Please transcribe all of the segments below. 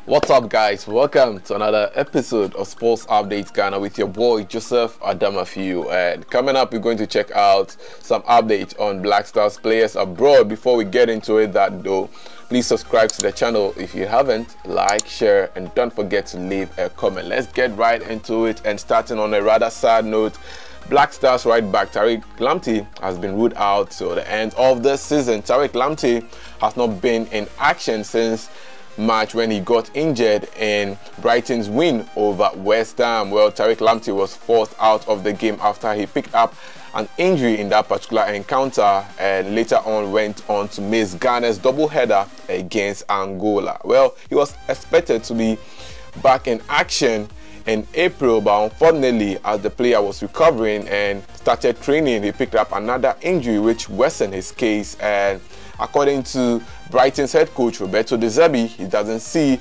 What's up, guys? Welcome to another episode of Sports Updates Ghana with your boy Joseph Adamafiu. And coming up, we're going to check out some updates on Black Stars players abroad. Before we get into it, though, please subscribe to the channel if you haven't, like, share, and don't forget to leave a comment. Let's get right into it, and starting on a rather sad note, Black Stars right back Tariq Lamptey has been ruled out till the end of the season. Tariq Lamptey has not been in action since March when he got injured in Brighton's win over West Ham. Well, Tariq Lamptey was forced out of the game after he picked up an injury in that particular encounter, and later on went on to miss Ghana's doubleheader against Angola. Well, he was expected to be back in action in April, but unfortunately, as the player was recovering and started training, he picked up another injury which worsened his case. And according to Brighton's head coach Roberto De Zerbi, he doesn't see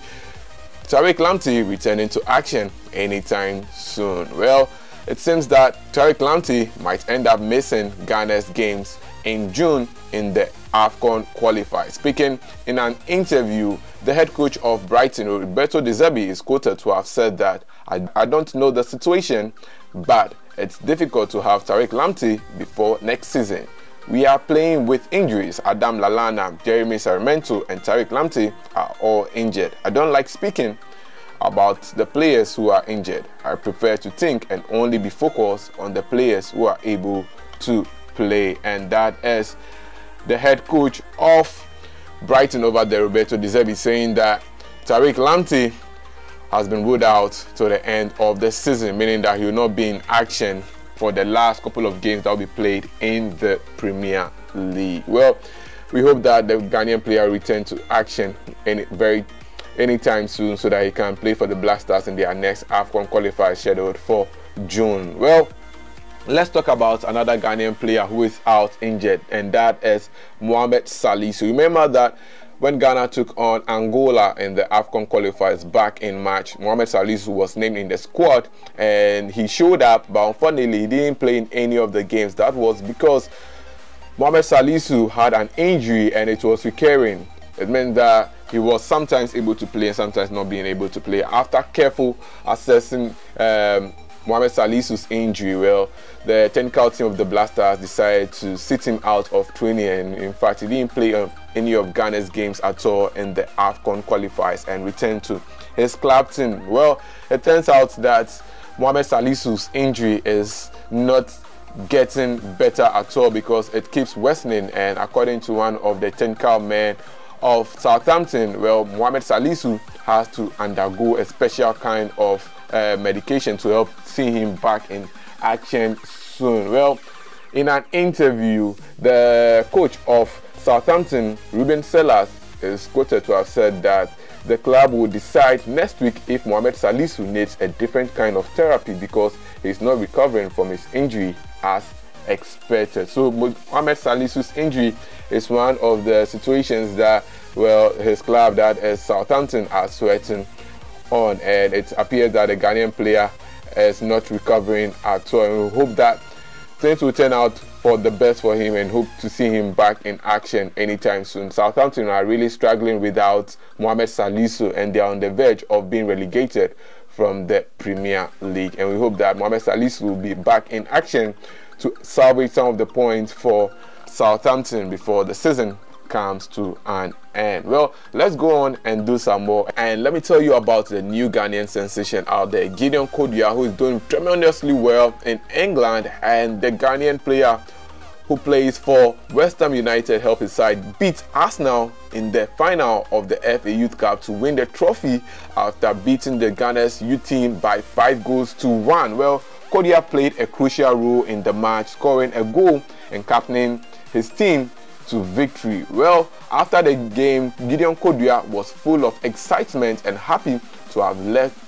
Tariq Lamptey returning to action anytime soon. Well, it seems that Tariq Lamptey might end up missing Ghana's games in June in the AFCON qualifier. Speaking in an interview, the head coach of Brighton, Roberto De Zerbi, is quoted to have said that, I don't know the situation, but it's difficult to have Tariq Lamptey before next season. We are playing with injuries. Adam Lallana, Jeremy Sarmiento, and Tariq Lamptey are all injured. I don't like speaking about the players who are injured. I prefer to think and only be focused on the players who are able to play. And that is the head coach of Brighton over there, Roberto De Zerbi, saying that Tariq Lamptey has been ruled out to the end of the season, meaning that he will not be in action for the last couple of games that will be played in the Premier League. Well, we hope that the Ghanaian player returns to action anytime soon so that he can play for the Black Stars in their next AFCON qualifier scheduled for June. Well, let's talk about another Ghanaian player who is out injured, and that is Mohamed Salisu. Remember that when Ghana took on Angola in the AFCON qualifiers back in March, Mohamed Salisu was named in the squad and he showed up, but unfortunately he didn't play in any of the games. That was because Mohamed Salisu had an injury and it was recurring. It meant that he was sometimes able to play and sometimes not being able to play. After careful assessing Mohamed Salisu's injury, well, the technical team of the Black Stars decided to sit him out of training, and in fact he didn't play any of Ghana's games at all in the AFCON qualifiers and returned to his club team. Well, it turns out that Mohamed Salisu's injury is not getting better at all because it keeps worsening, and according to one of the technical men of Southampton, well, Mohamed Salisu has to undergo a special kind of medication to help see him back in action soon. Well, in an interview, the coach of Southampton, Ruben Sellers, is quoted to have said that the club will decide next week if Mohamed Salisu needs a different kind of therapy because he's not recovering from his injury as expected. So Mohamed Salisu's injury is one of the situations that, well, his club, that is Southampton, are sweating on, and it appears that the Ghanaian player is not recovering at all, and we hope that things will turn out for the best for him and hope to see him back in action anytime soon. Southampton are really struggling without Mohamed Salisu, and they are on the verge of being relegated from the Premier League, and we hope that Mohamed Salisu will be back in action to salvage some of the points for Southampton before the season comes to an end. Well, let's go on and do some more, and let me tell you about the new Ghanaian sensation out there, Gideon Kodua, who is doing tremendously well in England, and the Ghanaian player who plays for West Ham United helped his side beat Arsenal in the final of the FA Youth Cup to win the trophy after beating the Ghana's youth team by 5-1. Well, Kodua played a crucial role in the match, scoring a goal and captaining his team to victory. Well, after the game, Gideon Kodua was full of excitement and happy to have left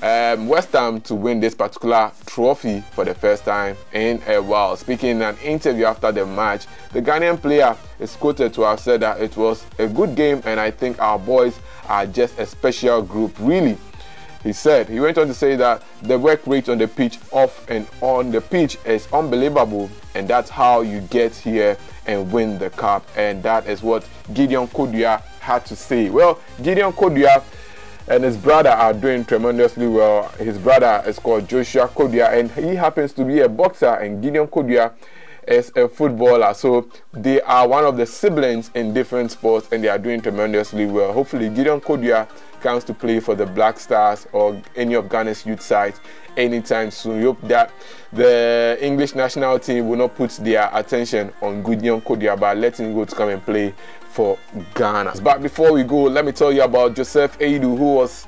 West Ham to win this particular trophy for the first time in a while. Speaking in an interview after the match, the Ghanaian player is quoted to have said that it was a good game and I think our boys are just a special group, really. He went on to say that the work rate on the pitch, off and on the pitch, is unbelievable, and that's how you get here and win the cup. And that is what Gideon Kodua had to say. Well, Gideon Kodua and his brother are doing tremendously well. His brother is called Gideon Kodua, and he happens to be a boxer, and Gideon Kodua is a footballer. So they are one of the siblings in different sports, and they are doing tremendously well. Hopefully Gideon Kodua comes to play for the Black Stars or any of Ghana's youth sides anytime soon. We hope that the English national team will not put their attention on Gideon Kodua, but let him go to come and play for Ghana. But before we go, let me tell you about Joseph Aidoo, who was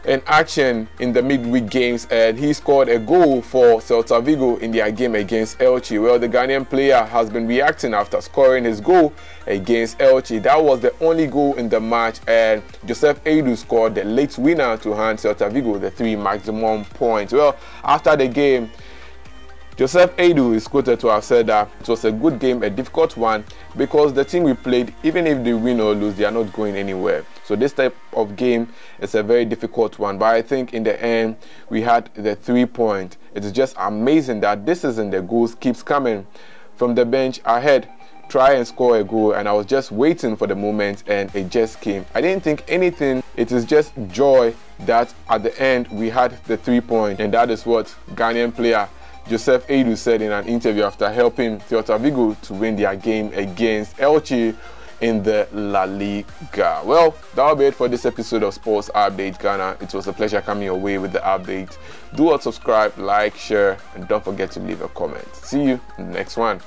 in action in the midweek games, and he scored a goal for Celta Vigo in their game against Elche. Well, the Ghanaian player has been reacting after scoring his goal against Elche. That was the only goal in the match, and Joseph Aidoo scored the late winner to hand Celta Vigo the 3 maximum points. Well, after the game, Joseph Aidoo is quoted to have said that it was a good game, a difficult one, because the team we played, even if they win or lose, they are not going anywhere. So this type of game is a very difficult one, but I think in the end we had the 3 points. It is just amazing that this season the goals keeps coming from the bench ahead. Try and score a goal, and I was just waiting for the moment, and it just came. I didn't think anything. It is just joy that at the end we had the 3 points, and that is what Ghanaian player Joseph Aidoo said in an interview after helping Celta Vigo to win their game against Elche in the La Liga. Well, that will be it for this episode of Sports Update Ghana. It was a pleasure coming your way with the update. Do subscribe, like, share, and don't forget to leave a comment. See you in the next one.